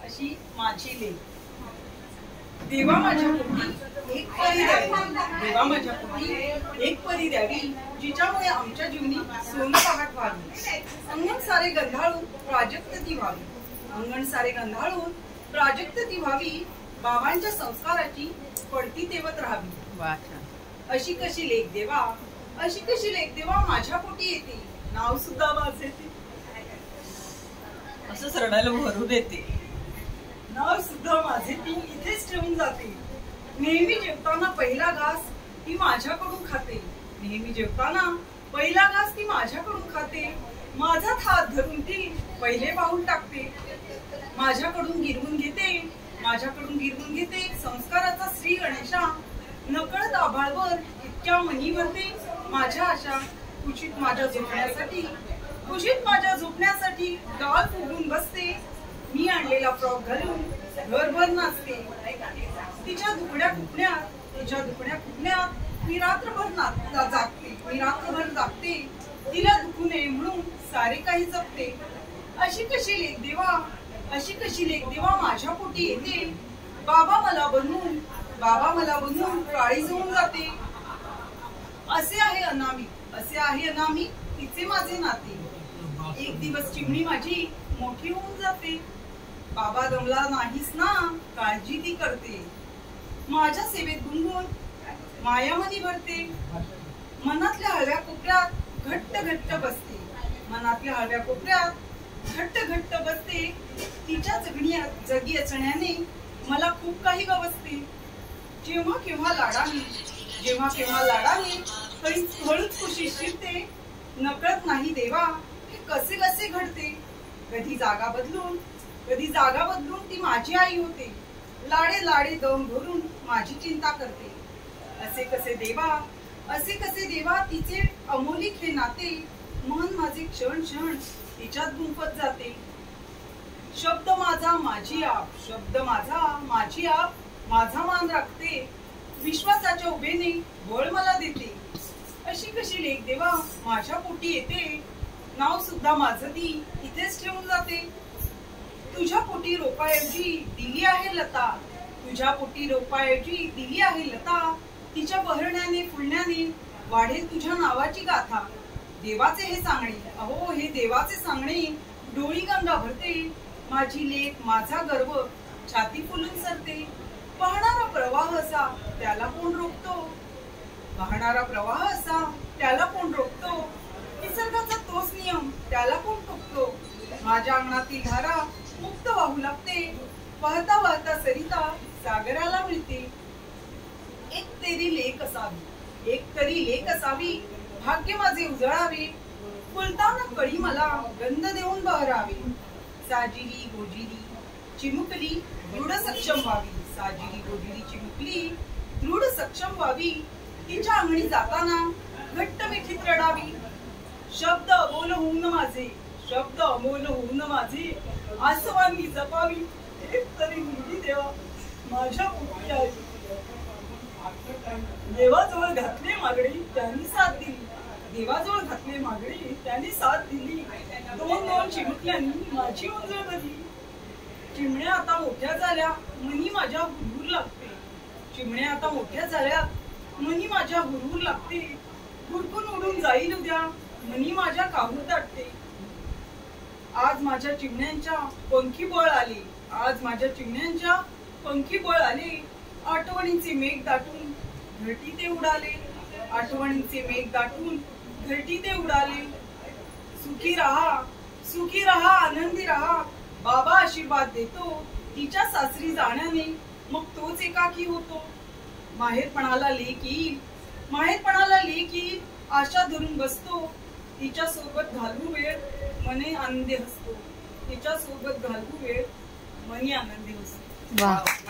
अशी माझी लेक। देवा माझ्या पोटी एक परी द्यावी, देवा माझ्या पोटी एक परी द्यावी, जिच्यामुळे आमच्या जीवनी सोनी पहाट व्हावी। अंगण सारे गंधाळून प्राजक्त ती व्हावी, अंगण सारे गंधाळून प्राजक्त ती व्हावी, बाबांच्या संस्काराची पडती तेवत राहावी। अशी कशी लेक देवा, अशी कशी लेक देवा माझ्या पोटी येते, नाव सुद्धा माझे ते असं सरडायला भरू देते, नाव सुद्धा माझे ती इथेच ठेवून जाते। नेहमी जेवताना पहिला घास ती माझ्याकडून खाते, नेहमी जेवताना पहिला घास ती माझ्याकडून खाते, माझा हात धरून ती पहिले पाऊल टाकते, माझ्याकडून गिरवून घेते, माझ्याकडून गिरवून घेते संस्काराचा श्री गणेशा। नकळत आभाळवर इतक्या मनी भरते माझ्या आशा, कुशीत माझ्या झोपण्यासाठी, कुशीत माझ्या झोपण्यासाठी गाल फुगून बसते, मी आणलेला फ्रॉक घालून घरभर नाचते। तिच्या दुखड्या खुपण्यात, तिच्या दुखड्या खुपण्यात मी रात्रभर जागते, मी रात्रभर जागते, तिला दुखू नये म्हणून सारे काही जपते। अशी कशी लेक देवा, अशी कशी लेक देवा माझ्या पोटी येते, बाबा मला बनवून, बाबा मला बनवून काळी जाऊन जाते। असे आहे अनामी, असे आहे अनामी तिचे माझे नाते, एक दिवस चिमणी माझी मोठी होऊन जाते, बाबा दमला नाहीस ना काळजी ती करते, माझ्या सेवेत गुणगुण मायामनी भरते, मनातल्या हळव्या कोपऱ्यात घट्ट घट्ट बसते, मनातल्या हळव्या कोपऱ्यात घट्ट घट्ट बसते, तिच्या जगण्यात जगी असण्याने मला खूप काही गवसते। जेव्हा केव्हा लाडाने, जेव्हा केव्हा लाडाने हळूच खुशी शिरते, नकळत नाही देवा हे कसे कसे घडते, कधी जागा बदलून, कधी जागा बदलून ती माझी आई होते, लाडे लाडे दम भरून माझी चिंता करते। असे कसे देवा, असे कसे देवा तिचे अमोलिक हे नाते, मन माझे क्षण क्षण तिच्यात गुंफत जाते। शब्द माझा माझी आप, शब्द माझा माझी आप, माझा मान राखते, विश्वासाच्या उभेने बळ मला देते। अशी कशी लेक देवा माझ्या पोटी येते, नाव सुद्धा माझं ती इथेच ठेवून जाते। तुझ्या पोटी रोपाऐवजी दिली आहे लता, तुझ्या पोटी रोपाऐवजी दिली आहे लता, तिच्या बहरण्याने फुलण्याने वाढेल तुझ्या नावाची गाथा। देवाचे हे सांगणे, अहो हे देवाचे सांगणे, डोळी गंगा भरते, माझी लेक माझा गर्व छाती फुलून सरते। वाहणारा प्रवाह असा त्याला कोण रोखतो, वाहणारा प्रवाह असा त्याला कोण रोखतो, निसर्गाचा तोच नियम त्याला कोण टोकतो। माझ्या अंगणातील धारा मुक्त वाहू लागते, वाहता वाहता सरिता सागराला मिळते। एक तरी लेक असावी, एक तरी लेक असावी, भाग्य माझे उजळावे, फुलताना कळी मला गंध देऊन बहरावे। साजिरी गोजिरी चिमुकली दृढ सक्षम व्हावी, साजिरी गोजिरी चिमुकली दृढ सक्षम व्हावी, तिच्या अंगणी जाताना घट्ट मिठीत रडावी। शब्द अमोल होऊन माझे, शब्द अमोल होऊन माझे, आसवांनी जपावी, एक तरी मुलगी देवा माझ्या पोटी आहे। देवाजवळ घातले मागणी त्यांनी साथ दिली, देवाजवळ घातले मागणी त्यांनी साथ दिली, दोन दोन चिमुकल्यांनी माझी उंजळ भरली। चिमण्या आता मोठ्या झाल्या मनी माझ्या हुरहुर लागते, चिमण्या आता मोठ्या झाल्या मनी माझ्या हुरहुर लागते, हुडकून उडून जाईल उद्या मनी माझ्या काहूर दाटते। आज माझ्या चिमण्यांच्या पंखी बळ आले, आज माझ्या चिमण्यांच्या पंखी बळ आले, आठवणींचे मेघ दाटून घरटी ते उडाले, आठवणींचे मेघ दाटून घरटी ते उडाले। सुखी रहा, सुखी रहा, आनंदी रहा, बाबा आशीर्वाद देतो, तिच्या सासरी जाण्याने मग तोच एकाकी होतो। माहेरपणाला लेक येईल, माहेरपणाला लेक येईल, आशा धरून बसतो, तिच्या सोबत घालवू वेळ मने आनंदी हसतो, तिच्या सोबत घालवू वेळ मनी आनंदी हसतो।